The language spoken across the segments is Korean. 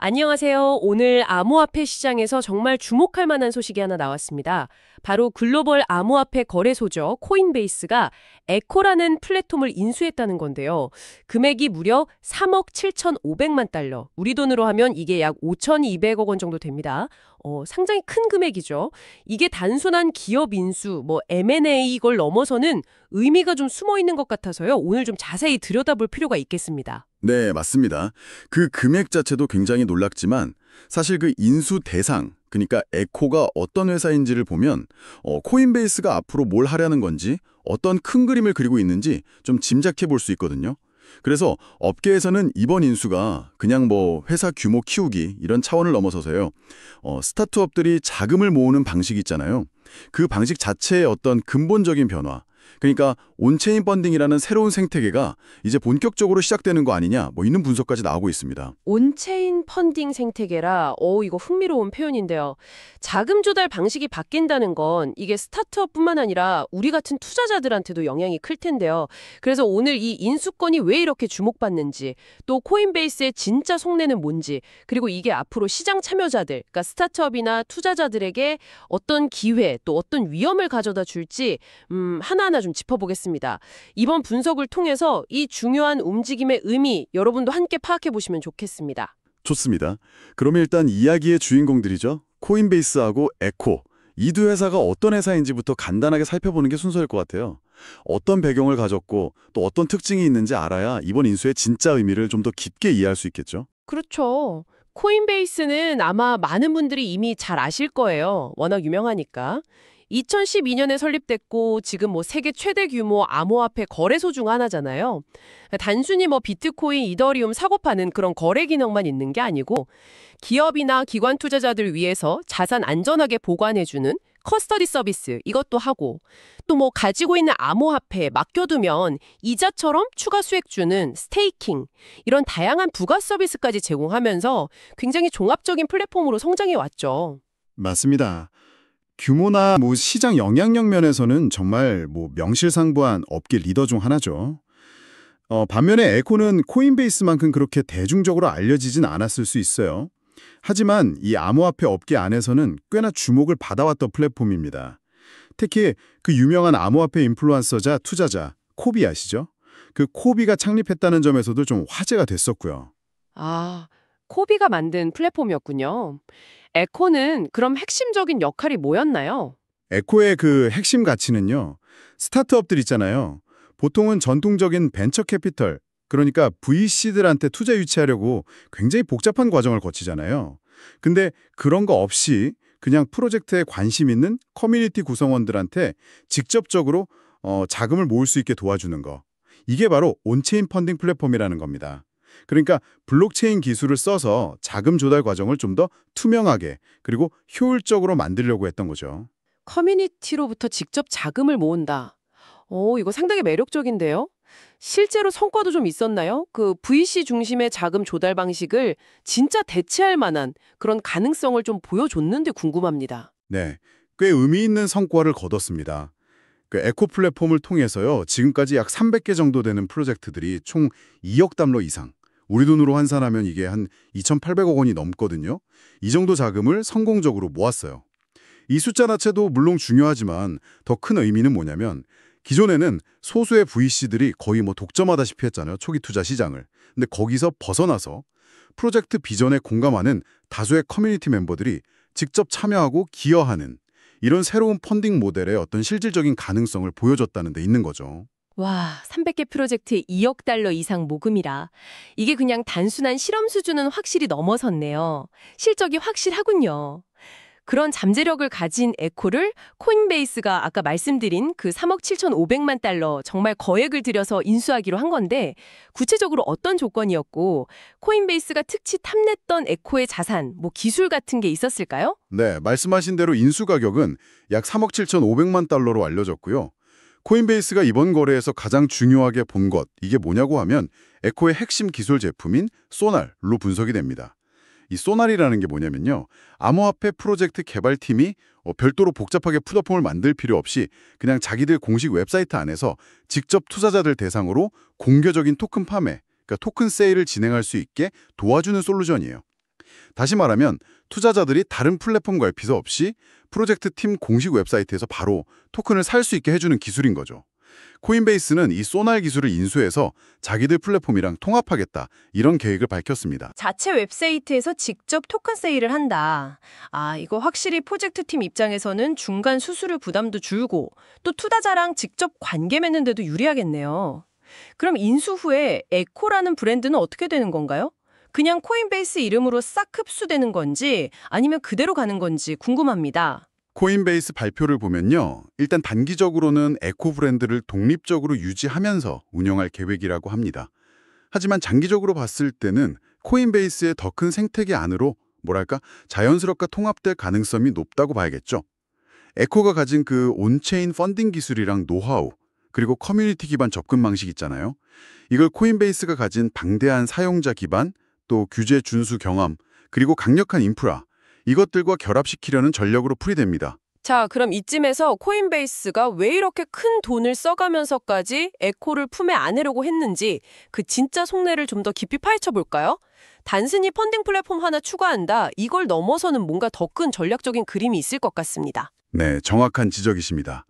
안녕하세요. 오늘 암호화폐 시장에서 정말 주목할 만한 소식이 하나 나왔습니다. 바로 글로벌 암호화폐 거래소죠. 코인베이스가 에코라는 플랫폼을 인수했다는 건데요. 금액이 무려 3억 7,500만 달러. 우리 돈으로 하면 이게 약 5,200억 원 정도 됩니다. 상당히 큰 금액이죠. 이게 단순한 기업 인수, M&A 이걸 넘어서는 의미가 좀 숨어 있는 것 같아서요. 오늘 좀 자세히 들여다볼 필요가 있겠습니다. 네, 맞습니다. 그 금액 자체도 굉장히 놀랍지만 사실 그 인수 대상, 그러니까 에코가 어떤 회사인지를 보면 코인베이스가 앞으로 뭘 하려는 건지 어떤 큰 그림을 그리고 있는지 좀 짐작해 볼 수 있거든요. 그래서 업계에서는 이번 인수가 그냥 회사 규모 키우기 이런 차원을 넘어서서요. 스타트업들이 자금을 모으는 방식이 있잖아요. 그 방식 자체의 어떤 근본적인 변화, 그러니까 온체인 펀딩이라는 새로운 생태계가 이제 본격적으로 시작되는 거 아니냐 이런 분석까지 나오고 있습니다. 온체인 펀딩 생태계라, 이거 흥미로운 표현인데요. 자금 조달 방식이 바뀐다는 건 이게 스타트업뿐만 아니라 우리 같은 투자자들한테도 영향이 클 텐데요. 그래서 오늘 이 인수권이 왜 이렇게 주목받는지, 또 코인베이스의 진짜 속내는 뭔지, 그리고 이게 앞으로 시장 참여자들, 그러니까 스타트업이나 투자자들에게 어떤 기회, 또 어떤 위험을 가져다 줄지 하나하나 좀 짚어보겠습니다. 이번 분석을 통해서 이 중요한 움직임의 의미 여러분도 함께 파악해 보시면 좋겠습니다. 좋습니다. 그럼 일단 이야기의 주인공들이죠. 코인베이스하고 에코. 이 두 회사가 어떤 회사인지부터 간단하게 살펴보는 게 순서일 것 같아요. 어떤 배경을 가졌고 또 어떤 특징이 있는지 알아야 이번 인수의 진짜 의미를 좀 더 깊게 이해할 수 있겠죠. 그렇죠. 코인베이스는 아마 많은 분들이 이미 잘 아실 거예요. 워낙 유명하니까. 2012년에 설립됐고 지금 세계 최대 규모 암호화폐 거래소 중 하나잖아요. 단순히 비트코인, 이더리움 사고 파는 그런 거래 기능만 있는 게 아니고 기업이나 기관 투자자들 위해서 자산 안전하게 보관해주는 커스터디 서비스 이것도 하고 또 가지고 있는 암호화폐 맡겨두면 이자처럼 추가 수익 주는 스테이킹 이런 다양한 부가 서비스까지 제공하면서 굉장히 종합적인 플랫폼으로 성장해 왔죠. 맞습니다. 규모나 시장 영향력 면에서는 정말 명실상부한 업계 리더 중 하나죠. 반면에 에코는 코인베이스만큼 그렇게 대중적으로 알려지진 않았을 수 있어요. 하지만 이 암호화폐 업계 안에서는 꽤나 주목을 받아왔던 플랫폼입니다. 특히 그 유명한 암호화폐 인플루언서자 투자자 코비 아시죠? 그 코비가 창립했다는 점에서도 좀 화제가 됐었고요. 아, 코비가 만든 플랫폼이었군요. 에코는 그럼 핵심적인 역할이 뭐였나요? 에코의 그 핵심 가치는요. 스타트업들 있잖아요. 보통은 전통적인 벤처 캐피털, 그러니까 VC들한테 투자 유치하려고 굉장히 복잡한 과정을 거치잖아요. 근데 그런 거 없이 그냥 프로젝트에 관심 있는 커뮤니티 구성원들한테 직접적으로 자금을 모을 수 있게 도와주는 거. 이게 바로 온체인 펀딩 플랫폼이라는 겁니다. 그러니까 블록체인 기술을 써서 자금 조달 과정을 좀 더 투명하게 그리고 효율적으로 만들려고 했던 거죠. 커뮤니티로부터 직접 자금을 모은다. 이거 상당히 매력적인데요? 실제로 성과도 좀 있었나요? 그 VC 중심의 자금 조달 방식을 진짜 대체할 만한 그런 가능성을 좀 보여줬는데 궁금합니다. 네, 꽤 의미 있는 성과를 거뒀습니다. 그 에코 플랫폼을 통해서요. 지금까지 약 300개 정도 되는 프로젝트들이 총 2억 달러 이상, 우리 돈으로 환산하면 이게 한 2,800억 원이 넘거든요. 이 정도 자금을 성공적으로 모았어요. 이 숫자 자체도 물론 중요하지만 더 큰 의미는 뭐냐면 기존에는 소수의 VC들이 거의 독점하다시피 했잖아요. 초기 투자 시장을. 근데 거기서 벗어나서 프로젝트 비전에 공감하는 다수의 커뮤니티 멤버들이 직접 참여하고 기여하는 이런 새로운 펀딩 모델의 어떤 실질적인 가능성을 보여줬다는 데 있는 거죠. 와, 300개 프로젝트에 2억 달러 이상 모금이라. 이게 그냥 단순한 실험 수준은 확실히 넘어섰네요. 실적이 확실하군요. 그런 잠재력을 가진 에코를 코인베이스가 아까 말씀드린 그 3억 7,500만 달러 정말 거액을 들여서 인수하기로 한 건데 구체적으로 어떤 조건이었고 코인베이스가 특히 탐냈던 에코의 자산, 기술 같은 게 있었을까요? 네, 말씀하신 대로 인수 가격은 약 3억 7,500만 달러로 알려졌고요. 코인베이스가 이번 거래에서 가장 중요하게 본 것, 이게 뭐냐고 하면 에코의 핵심 기술 제품인 소날로 분석이 됩니다. 이 소날이라는 게 뭐냐면요. 암호화폐 프로젝트 개발팀이 별도로 복잡하게 플랫폼을 만들 필요 없이 그냥 자기들 공식 웹사이트 안에서 직접 투자자들 대상으로 공개적인 토큰 판매, 그러니까 토큰 세일을 진행할 수 있게 도와주는 솔루션이에요. 다시 말하면 투자자들이 다른 플랫폼 갈피서 없이 프로젝트 팀 공식 웹사이트에서 바로 토큰을 살 수 있게 해주는 기술인 거죠. 코인베이스는 이 소날 기술을 인수해서 자기들 플랫폼이랑 통합하겠다 이런 계획을 밝혔습니다. 자체 웹사이트에서 직접 토큰 세일을 한다. 아, 이거 확실히 프로젝트 팀 입장에서는 중간 수수료 부담도 줄고 또 투자자랑 직접 관계 맺는 데도 유리하겠네요. 그럼 인수 후에 에코라는 브랜드는 어떻게 되는 건가요? 그냥 코인베이스 이름으로 싹 흡수되는 건지 아니면 그대로 가는 건지 궁금합니다. 코인베이스 발표를 보면요. 일단 단기적으로는 에코 브랜드를 독립적으로 유지하면서 운영할 계획이라고 합니다. 하지만 장기적으로 봤을 때는 코인베이스의 더 큰 생태계 안으로 뭐랄까 자연스럽게 통합될 가능성이 높다고 봐야겠죠. 에코가 가진 그 온체인 펀딩 기술이랑 노하우 그리고 커뮤니티 기반 접근 방식 있잖아요. 이걸 코인베이스가 가진 방대한 사용자 기반 또 규제 준수 경험 그리고 강력한 인프라 이것들과 결합시키려는 전력으로 풀이됩니다. 자, 그럼 이쯤에서 코인베이스가 왜 이렇게 큰 돈을 써가면서까지 에코를 품에 안으려고 했는지 그 진짜 속내를 좀 더 깊이 파헤쳐 볼까요? 단순히 펀딩 플랫폼 하나 추가한다, 이걸 넘어서는 뭔가 더 큰 전략적인 그림이 있을 것 같습니다. 네, 정확한 지적이십니다.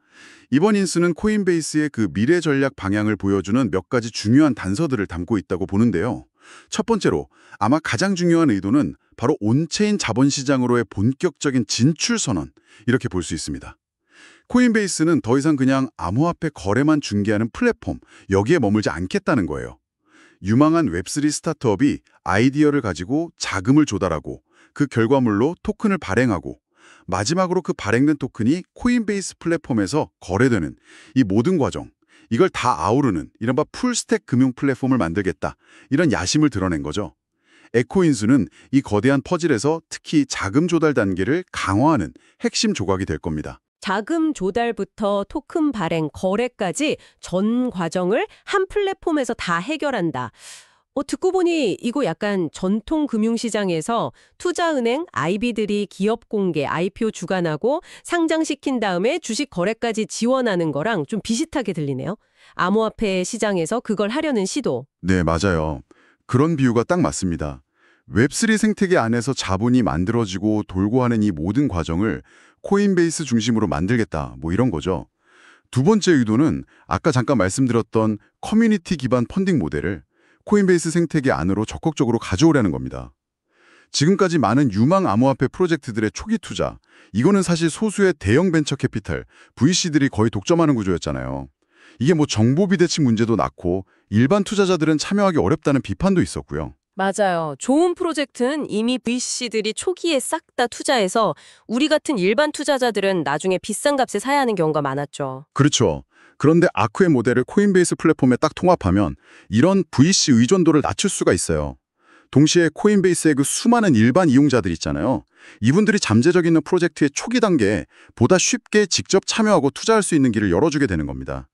이번 인수는 코인베이스의 그 미래 전략 방향을 보여주는 몇 가지 중요한 단서들을 담고 있다고 보는데요. 첫 번째로 아마 가장 중요한 의도는 바로 온체인 자본시장으로의 본격적인 진출 선언 이렇게 볼 수 있습니다. 코인베이스는 더 이상 그냥 암호화폐 거래만 중개하는 플랫폼 여기에 머물지 않겠다는 거예요. 유망한 웹3 스타트업이 아이디어를 가지고 자금을 조달하고 그 결과물로 토큰을 발행하고 마지막으로 그 발행된 토큰이 코인베이스 플랫폼에서 거래되는 이 모든 과정 이걸 다 아우르는 이른바 풀스택 금융 플랫폼을 만들겠다 이런 야심을 드러낸 거죠. 에코 인수는 이 거대한 퍼즐에서 특히 자금 조달 단계를 강화하는 핵심 조각이 될 겁니다. 자금 조달부터 토큰 발행, 거래까지 전 과정을 한 플랫폼에서 다 해결한다. 듣고 보니 이거 약간 전통 금융시장에서 투자은행, IB들이 기업 공개, IPO 주관하고 상장시킨 다음에 주식 거래까지 지원하는 거랑 좀 비슷하게 들리네요. 암호화폐 시장에서 그걸 하려는 시도. 네, 맞아요. 그런 비유가 딱 맞습니다. 웹3 생태계 안에서 자본이 만들어지고 돌고 하는 이 모든 과정을 코인베이스 중심으로 만들겠다, 뭐 이런 거죠. 두 번째 의도는 아까 잠깐 말씀드렸던 커뮤니티 기반 펀딩 모델을 코인베이스 생태계 안으로 적극적으로 가져오려는 겁니다. 지금까지 많은 유망 암호화폐 프로젝트들의 초기 투자, 이거는 사실 소수의 대형 벤처 캐피탈, VC들이 거의 독점하는 구조였잖아요. 이게 뭐 정보 비대칭 문제도 낳고 일반 투자자들은 참여하기 어렵다는 비판도 있었고요. 맞아요. 좋은 프로젝트는 이미 VC들이 초기에 싹 다 투자해서 우리 같은 일반 투자자들은 나중에 비싼 값에 사야 하는 경우가 많았죠. 그렇죠. 그런데 아쿠의 모델을 코인베이스 플랫폼에 딱 통합하면 이런 VC 의존도를 낮출 수가 있어요. 동시에 코인베이스의 그 수많은 일반 이용자들 있잖아요. 이분들이 잠재적 있는 프로젝트의 초기 단계에 보다 쉽게 직접 참여하고 투자할 수 있는 길을 열어주게 되는 겁니다.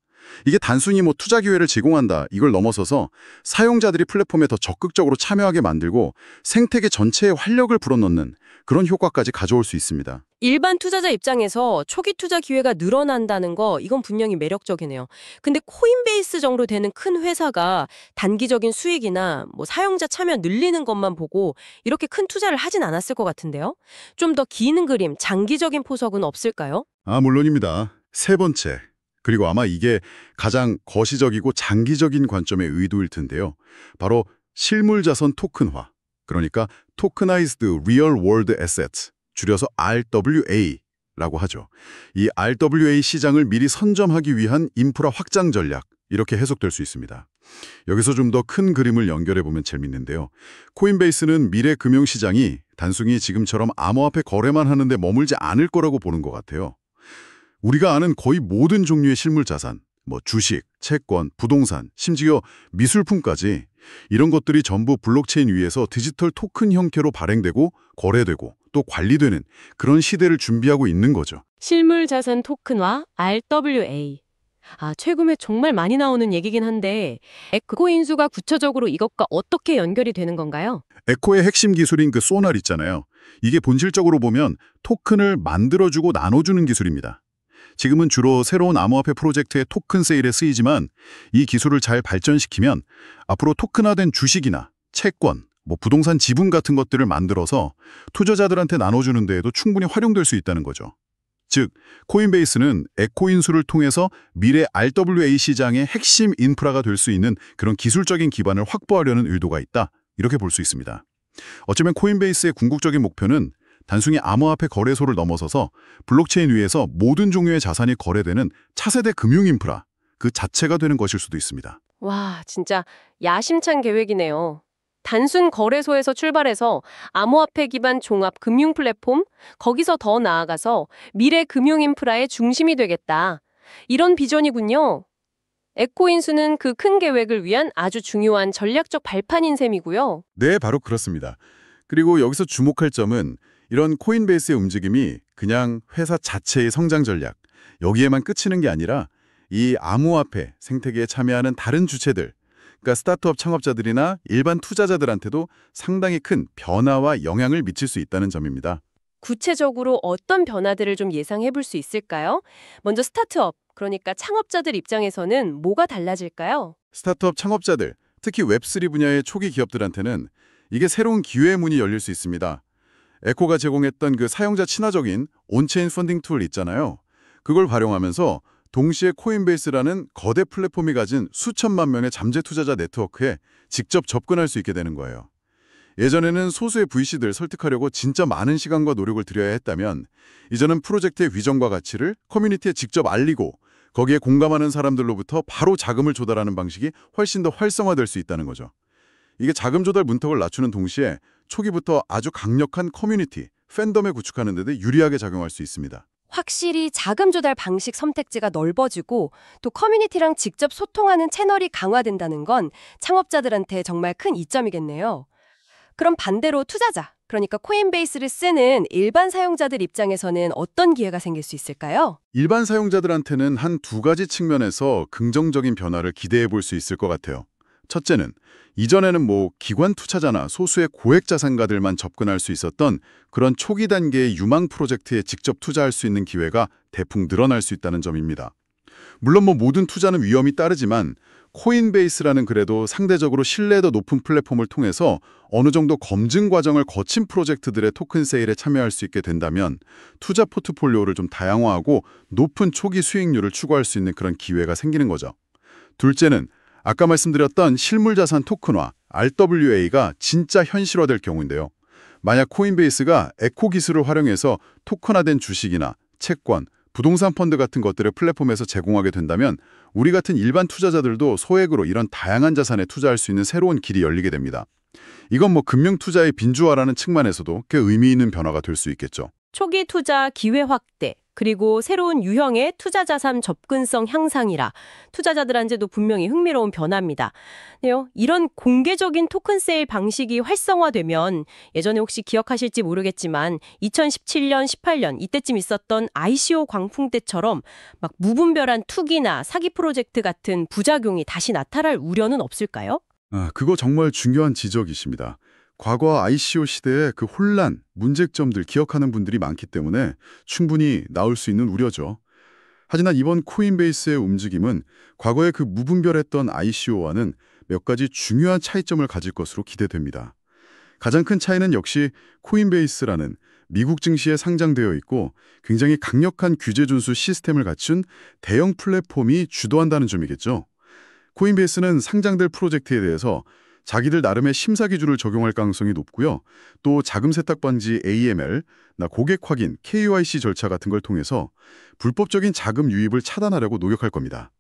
이게 단순히 뭐 투자 기회를 제공한다 이걸 넘어서서 사용자들이 플랫폼에 더 적극적으로 참여하게 만들고 생태계 전체에 활력을 불어넣는 그런 효과까지 가져올 수 있습니다. 일반 투자자 입장에서 초기 투자 기회가 늘어난다는 거 이건 분명히 매력적이네요. 근데 코인베이스 정도 되는 큰 회사가 단기적인 수익이나 뭐 사용자 참여 늘리는 것만 보고 이렇게 큰 투자를 하진 않았을 것 같은데요. 좀 더 긴 그림, 장기적인 포석은 없을까요? 물론입니다. 세 번째. 그리고 아마 이게 가장 거시적이고 장기적인 관점의 의도일 텐데요. 바로 실물자선 토큰화. 그러니까 Tokenized Real World Assets, 줄여서 RWA라고 하죠. 이 RWA 시장을 미리 선점하기 위한 인프라 확장 전략, 이렇게 해석될 수 있습니다. 여기서 좀 더 큰 그림을 연결해보면 재밌는데요. 코인베이스는 미래 금융시장이 단순히 지금처럼 암호화폐 거래만 하는데 머물지 않을 거라고 보는 것 같아요. 우리가 아는 거의 모든 종류의 실물 자산, 뭐 주식, 채권, 부동산, 심지어 미술품까지 이런 것들이 전부 블록체인 위에서 디지털 토큰 형태로 발행되고 거래되고 또 관리되는 그런 시대를 준비하고 있는 거죠. 실물 자산 토큰화, RWA. 최근에 정말 많이 나오는 얘기긴 한데 에코 인수가 구체적으로 이것과 어떻게 연결이 되는 건가요? 에코의 핵심 기술인 그 소날 있잖아요. 이게 본질적으로 보면 토큰을 만들어주고 나눠주는 기술입니다. 지금은 주로 새로운 암호화폐 프로젝트의 토큰 세일에 쓰이지만 이 기술을 잘 발전시키면 앞으로 토큰화된 주식이나 채권, 뭐 부동산 지분 같은 것들을 만들어서 투자자들한테 나눠주는 데에도 충분히 활용될 수 있다는 거죠. 즉, 코인베이스는 에코인수를 통해서 미래 RWA 시장의 핵심 인프라가 될 수 있는 그런 기술적인 기반을 확보하려는 의도가 있다. 이렇게 볼 수 있습니다. 어쩌면 코인베이스의 궁극적인 목표는 단순히 암호화폐 거래소를 넘어서서 블록체인 위에서 모든 종류의 자산이 거래되는 차세대 금융 인프라, 그 자체가 되는 것일 수도 있습니다. 와, 진짜 야심찬 계획이네요. 단순 거래소에서 출발해서 암호화폐 기반 종합 금융 플랫폼, 거기서 더 나아가서 미래 금융 인프라의 중심이 되겠다. 이런 비전이군요. 에코인수는 그 큰 계획을 위한 아주 중요한 전략적 발판인 셈이고요. 네, 바로 그렇습니다. 그리고 여기서 주목할 점은 이런 코인베이스의 움직임이 그냥 회사 자체의 성장 전략, 여기에만 그치는 게 아니라 이 암호화폐 생태계에 참여하는 다른 주체들, 그러니까 스타트업 창업자들이나 일반 투자자들한테도 상당히 큰 변화와 영향을 미칠 수 있다는 점입니다. 구체적으로 어떤 변화들을 좀 예상해 볼 수 있을까요? 먼저 스타트업, 그러니까 창업자들 입장에서는 뭐가 달라질까요? 스타트업 창업자들, 특히 웹3 분야의 초기 기업들한테는 이게 새로운 기회의 문이 열릴 수 있습니다. 에코가 제공했던 그 사용자 친화적인 온체인 펀딩 툴 있잖아요. 그걸 활용하면서 동시에 코인베이스라는 거대 플랫폼이 가진 수천만 명의 잠재 투자자 네트워크에 직접 접근할 수 있게 되는 거예요. 예전에는 소수의 VC들 설득하려고 진짜 많은 시간과 노력을 들여야 했다면 이제는 프로젝트의 위전과 가치를 커뮤니티에 직접 알리고 거기에 공감하는 사람들로부터 바로 자금을 조달하는 방식이 훨씬 더 활성화될 수 있다는 거죠. 이게 자금 조달 문턱을 낮추는 동시에 초기부터 아주 강력한 커뮤니티, 팬덤을 구축하는 데도 유리하게 작용할 수 있습니다. 확실히 자금 조달 방식 선택지가 넓어지고 또 커뮤니티랑 직접 소통하는 채널이 강화된다는 건 창업자들한테 정말 큰 이점이겠네요. 그럼 반대로 투자자, 그러니까 코인베이스를 쓰는 일반 사용자들 입장에서는 어떤 기회가 생길 수 있을까요? 일반 사용자들한테는 한 두 가지 측면에서 긍정적인 변화를 기대해 볼 수 있을 것 같아요. 첫째는 이전에는 기관 투자자나 소수의 고액 자산가들만 접근할 수 있었던 그런 초기 단계의 유망 프로젝트에 직접 투자할 수 있는 기회가 대폭 늘어날 수 있다는 점입니다. 물론 모든 투자는 위험이 따르지만 코인베이스라는 그래도 상대적으로 신뢰도 높은 플랫폼을 통해서 어느 정도 검증 과정을 거친 프로젝트들의 토큰 세일에 참여할 수 있게 된다면 투자 포트폴리오를 좀 다양화하고 높은 초기 수익률을 추구할 수 있는 그런 기회가 생기는 거죠. 둘째는 아까 말씀드렸던 실물자산 토큰화, RWA가 진짜 현실화될 경우인데요. 만약 코인베이스가 에코 기술을 활용해서 토큰화된 주식이나 채권, 부동산 펀드 같은 것들을 플랫폼에서 제공하게 된다면 우리 같은 일반 투자자들도 소액으로 이런 다양한 자산에 투자할 수 있는 새로운 길이 열리게 됩니다. 이건 금융 투자의 빈주화라는 측면에서도 꽤 의미 있는 변화가 될 수 있겠죠. 초기 투자 기회 확대, 그리고 새로운 유형의 투자 자산 접근성 향상이라 투자자들한테도 분명히 흥미로운 변화입니다. 이런 공개적인 토큰 세일 방식이 활성화되면 예전에 혹시 기억하실지 모르겠지만 2017년, 18년 이때쯤 있었던 ICO 광풍 때처럼 막 무분별한 투기나 사기 프로젝트 같은 부작용이 다시 나타날 우려는 없을까요? 그거 정말 중요한 지적이십니다. 과거 ICO 시대의 그 혼란, 문제점들 기억하는 분들이 많기 때문에 충분히 나올 수 있는 우려죠. 하지만 이번 코인베이스의 움직임은 과거의 그 무분별했던 ICO와는 몇 가지 중요한 차이점을 가질 것으로 기대됩니다. 가장 큰 차이는 역시 코인베이스라는 미국 증시에 상장되어 있고 굉장히 강력한 규제 준수 시스템을 갖춘 대형 플랫폼이 주도한다는 점이겠죠. 코인베이스는 상장될 프로젝트에 대해서 자기들 나름의 심사 기준을 적용할 가능성이 높고요. 또 자금 세탁 방지 AML, 고객 확인, KYC 절차 같은 걸 통해서 불법적인 자금 유입을 차단하려고 노력할 겁니다.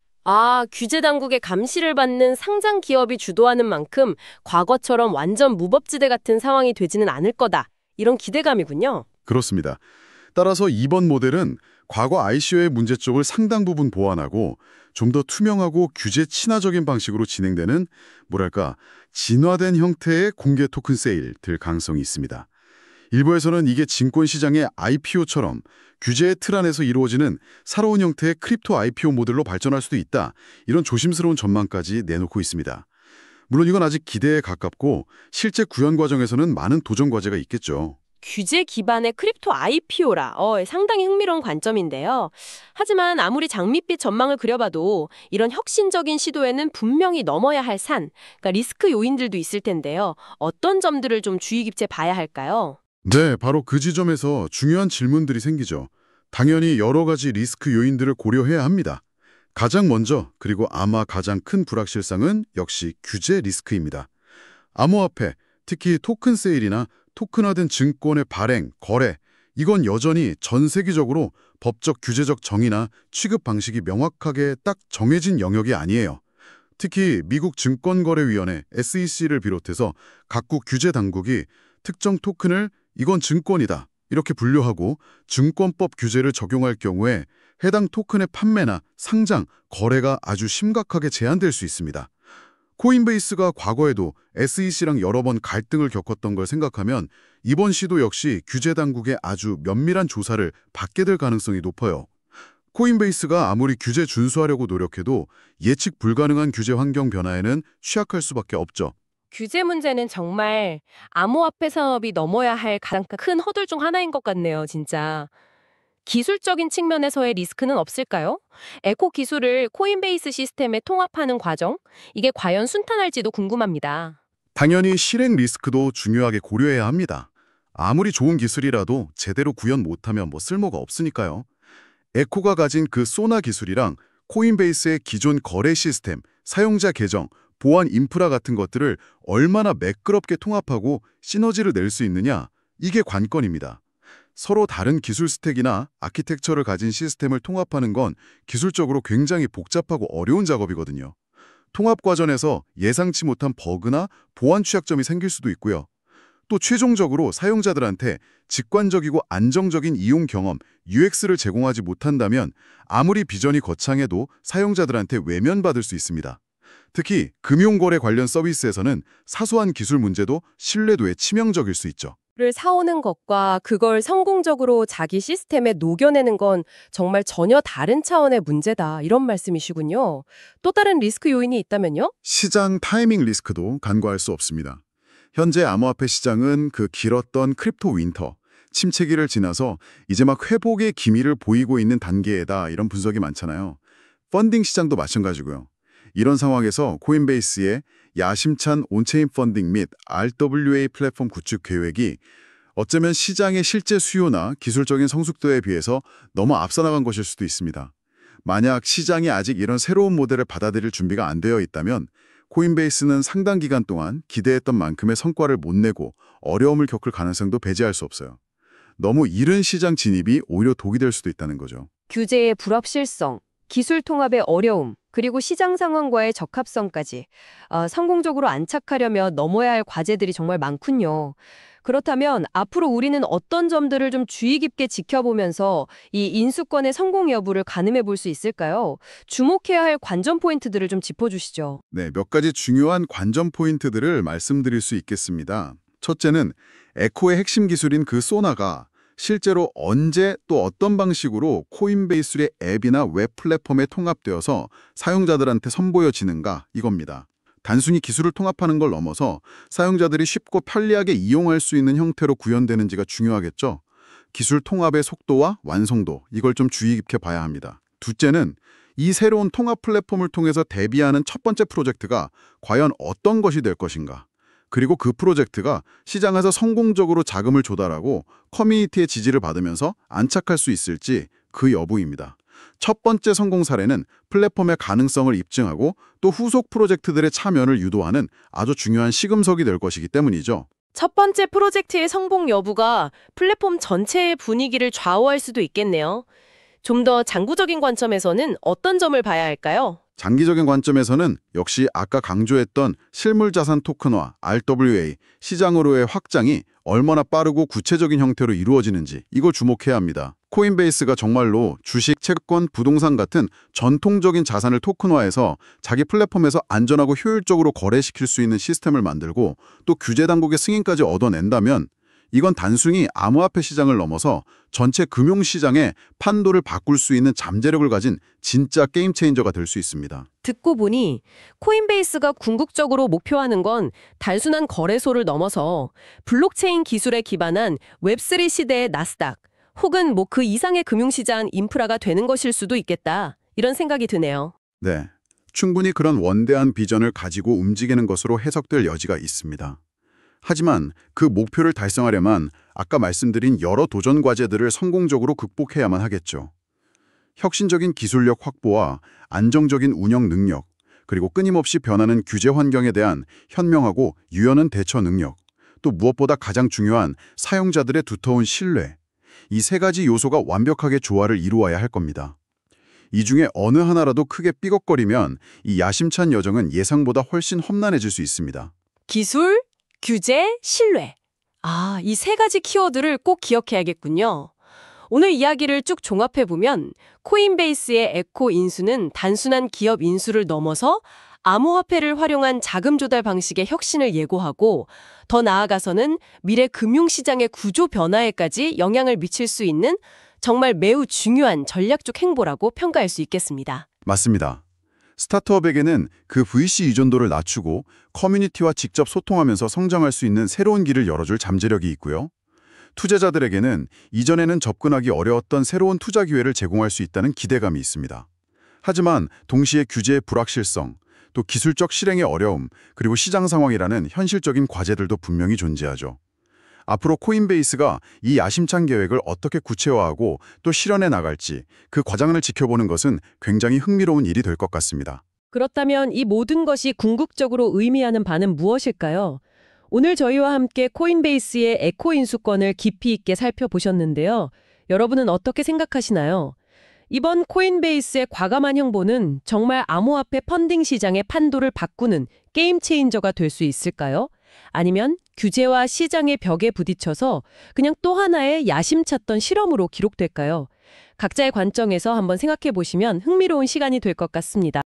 규제 당국의 감시를 받는 상장 기업이 주도하는 만큼 과거처럼 완전 무법지대 같은 상황이 되지는 않을 거다. 이런 기대감이군요. 그렇습니다. 따라서 이번 모델은 과거 ICO의 문제점을 상당 부분 보완하고 좀 더 투명하고 규제 친화적인 방식으로 진행되는 진화된 형태의 공개 토큰 세일 될 가능성이 있습니다. 일부에서는 이게 증권시장의 IPO처럼 규제의 틀 안에서 이루어지는 새로운 형태의 크립토 IPO 모델로 발전할 수도 있다. 이런 조심스러운 전망까지 내놓고 있습니다. 물론 이건 아직 기대에 가깝고 실제 구현 과정에서는 많은 도전 과제가 있겠죠. 규제 기반의 크립토 IPO라. 상당히 흥미로운 관점인데요. 하지만 아무리 장밋빛 전망을 그려봐도 이런 혁신적인 시도에는 분명히 넘어야 할 산, 그러니까 리스크 요인들도 있을 텐데요. 어떤 점들을 좀 주의 깊게 봐야 할까요? 네, 바로 그 지점에서 중요한 질문들이 생기죠. 당연히 여러 가지 리스크 요인들을 고려해야 합니다. 가장 먼저, 그리고 아마 가장 큰 불확실성은 역시 규제 리스크입니다. 암호화폐, 특히 토큰 세일이나 토큰화된 증권의 발행, 거래, 이건 여전히 전 세계적으로 법적 규제적 정의나 취급 방식이 명확하게 딱 정해진 영역이 아니에요. 특히 미국 증권거래위원회 SEC를 비롯해서 각국 규제 당국이 특정 토큰을 이건 증권이다 이렇게 분류하고 증권법 규제를 적용할 경우에 해당 토큰의 판매나 상장, 거래가 아주 심각하게 제한될 수 있습니다. 코인베이스가 과거에도 SEC랑 여러 번 갈등을 겪었던 걸 생각하면 이번 시도 역시 규제 당국의 아주 면밀한 조사를 받게 될 가능성이 높아요. 코인베이스가 아무리 규제 준수하려고 노력해도 예측 불가능한 규제 환경 변화에는 취약할 수밖에 없죠. 규제 문제는 정말 암호화폐 산업이 넘어야 할 가장 큰 허들 중 하나인 것 같네요, 진짜. 기술적인 측면에서의 리스크는 없을까요? 에코 기술을 코인베이스 시스템에 통합하는 과정, 이게 과연 순탄할지도 궁금합니다. 당연히 실행 리스크도 중요하게 고려해야 합니다. 아무리 좋은 기술이라도 제대로 구현 못하면 쓸모가 없으니까요. 에코가 가진 그 소나 기술이랑 코인베이스의 기존 거래 시스템, 사용자 계정, 보안 인프라 같은 것들을 얼마나 매끄럽게 통합하고 시너지를 낼 수 있느냐, 이게 관건입니다. 서로 다른 기술 스택이나 아키텍처를 가진 시스템을 통합하는 건 기술적으로 굉장히 복잡하고 어려운 작업이거든요. 통합 과정에서 예상치 못한 버그나 보안 취약점이 생길 수도 있고요. 또 최종적으로 사용자들한테 직관적이고 안정적인 이용 경험, UX를 제공하지 못한다면 아무리 비전이 거창해도 사용자들한테 외면받을 수 있습니다. 특히 금융거래 관련 서비스에서는 사소한 기술 문제도 신뢰도에 치명적일 수 있죠. 를 사오는 것과 그걸 성공적으로 자기 시스템에 녹여내는 건 정말 전혀 다른 차원의 문제다. 이런 말씀이시군요. 또 다른 리스크 요인이 있다면요? 시장 타이밍 리스크도 간과할 수 없습니다. 현재 암호화폐 시장은 그 길었던 크립토 윈터, 침체기를 지나서 이제 막 회복의 기미를 보이고 있는 단계에다 이런 분석이 많잖아요. 펀딩 시장도 마찬가지고요. 이런 상황에서 코인베이스의 야심찬 온체인 펀딩 및 RWA 플랫폼 구축 계획이 어쩌면 시장의 실제 수요나 기술적인 성숙도에 비해서 너무 앞서 나간 것일 수도 있습니다. 만약 시장이 아직 이런 새로운 모델을 받아들일 준비가 안 되어 있다면 코인베이스는 상당 기간 동안 기대했던 만큼의 성과를 못 내고 어려움을 겪을 가능성도 배제할 수 없어요. 너무 이른 시장 진입이 오히려 독이 될 수도 있다는 거죠. 규제의 불확실성, 기술 통합의 어려움, 그리고 시장 상황과의 적합성까지 성공적으로 안착하려면 넘어야 할 과제들이 정말 많군요. 그렇다면 앞으로 우리는 어떤 점들을 좀 주의 깊게 지켜보면서 이 인수권의 성공 여부를 가늠해 볼 수 있을까요? 주목해야 할 관전 포인트들을 좀 짚어주시죠. 네, 몇 가지 중요한 관전 포인트들을 말씀드릴 수 있겠습니다. 첫째는 에코의 핵심 기술인 그 소나가 실제로 언제 또 어떤 방식으로 코인베이스의 앱이나 웹 플랫폼에 통합되어서 사용자들한테 선보여지는가 이겁니다. 단순히 기술을 통합하는 걸 넘어서 사용자들이 쉽고 편리하게 이용할 수 있는 형태로 구현되는지가 중요하겠죠. 기술 통합의 속도와 완성도, 이걸 좀 주의 깊게 봐야 합니다. 둘째는 이 새로운 통합 플랫폼을 통해서 대비하는 첫 번째 프로젝트가 과연 어떤 것이 될 것인가. 그리고 그 프로젝트가 시장에서 성공적으로 자금을 조달하고 커뮤니티의 지지를 받으면서 안착할 수 있을지 그 여부입니다. 첫 번째 성공 사례는 플랫폼의 가능성을 입증하고 또 후속 프로젝트들의 참여를 유도하는 아주 중요한 시금석이 될 것이기 때문이죠. 첫 번째 프로젝트의 성공 여부가 플랫폼 전체의 분위기를 좌우할 수도 있겠네요. 좀 더 장구적인 관점에서는 어떤 점을 봐야 할까요? 장기적인 관점에서는 역시 아까 강조했던 실물자산 토큰화, RWA, 시장으로의 확장이 얼마나 빠르고 구체적인 형태로 이루어지는지 이걸 주목해야 합니다. 코인베이스가 정말로 주식, 채권, 부동산 같은 전통적인 자산을 토큰화해서 자기 플랫폼에서 안전하고 효율적으로 거래시킬 수 있는 시스템을 만들고 또 규제 당국의 승인까지 얻어낸다면 이건 단순히 암호화폐 시장을 넘어서 전체 금융시장의 판도를 바꿀 수 있는 잠재력을 가진 진짜 게임 체인저가 될 수 있습니다. 듣고 보니 코인베이스가 궁극적으로 목표하는 건 단순한 거래소를 넘어서 블록체인 기술에 기반한 웹3 시대의 나스닥 혹은 뭐 그 이상의 금융시장 인프라가 되는 것일 수도 있겠다. 이런 생각이 드네요. 네, 충분히 그런 원대한 비전을 가지고 움직이는 것으로 해석될 여지가 있습니다. 하지만 그 목표를 달성하려면 아까 말씀드린 여러 도전 과제들을 성공적으로 극복해야만 하겠죠. 혁신적인 기술력 확보와 안정적인 운영 능력, 그리고 끊임없이 변하는 규제 환경에 대한 현명하고 유연한 대처 능력, 또 무엇보다 가장 중요한 사용자들의 두터운 신뢰, 이 세 가지 요소가 완벽하게 조화를 이루어야 할 겁니다. 이 중에 어느 하나라도 크게 삐걱거리면 이 야심찬 여정은 예상보다 훨씬 험난해질 수 있습니다. 기술, 규제, 신뢰. 이 세 가지 키워드를 꼭 기억해야겠군요. 오늘 이야기를 쭉 종합해보면 코인베이스의 에코 인수는 단순한 기업 인수를 넘어서 암호화폐를 활용한 자금 조달 방식의 혁신을 예고하고 더 나아가서는 미래 금융시장의 구조 변화에까지 영향을 미칠 수 있는 정말 매우 중요한 전략적 행보라고 평가할 수 있겠습니다. 맞습니다. 스타트업에게는 그 VC 의존도를 낮추고 커뮤니티와 직접 소통하면서 성장할 수 있는 새로운 길을 열어줄 잠재력이 있고요. 투자자들에게는 이전에는 접근하기 어려웠던 새로운 투자 기회를 제공할 수 있다는 기대감이 있습니다. 하지만 동시에 규제의 불확실성, 또 기술적 실행의 어려움, 그리고 시장 상황이라는 현실적인 과제들도 분명히 존재하죠. 앞으로 코인베이스가 이 야심찬 계획을 어떻게 구체화하고 또 실현해 나갈지 그 과정을 지켜보는 것은 굉장히 흥미로운 일이 될 것 같습니다. 그렇다면 이 모든 것이 궁극적으로 의미하는 바는 무엇일까요? 오늘 저희와 함께 코인베이스의 에코 인수권을 깊이 있게 살펴보셨는데요. 여러분은 어떻게 생각하시나요? 이번 코인베이스의 과감한 행보는 정말 암호화폐 펀딩 시장의 판도를 바꾸는 게임 체인저가 될 수 있을까요? 아니면 규제와 시장의 벽에 부딪혀서 그냥 또 하나의 야심찼던 실험으로 기록될까요? 각자의 관점에서 한번 생각해 보시면 흥미로운 시간이 될 것 같습니다.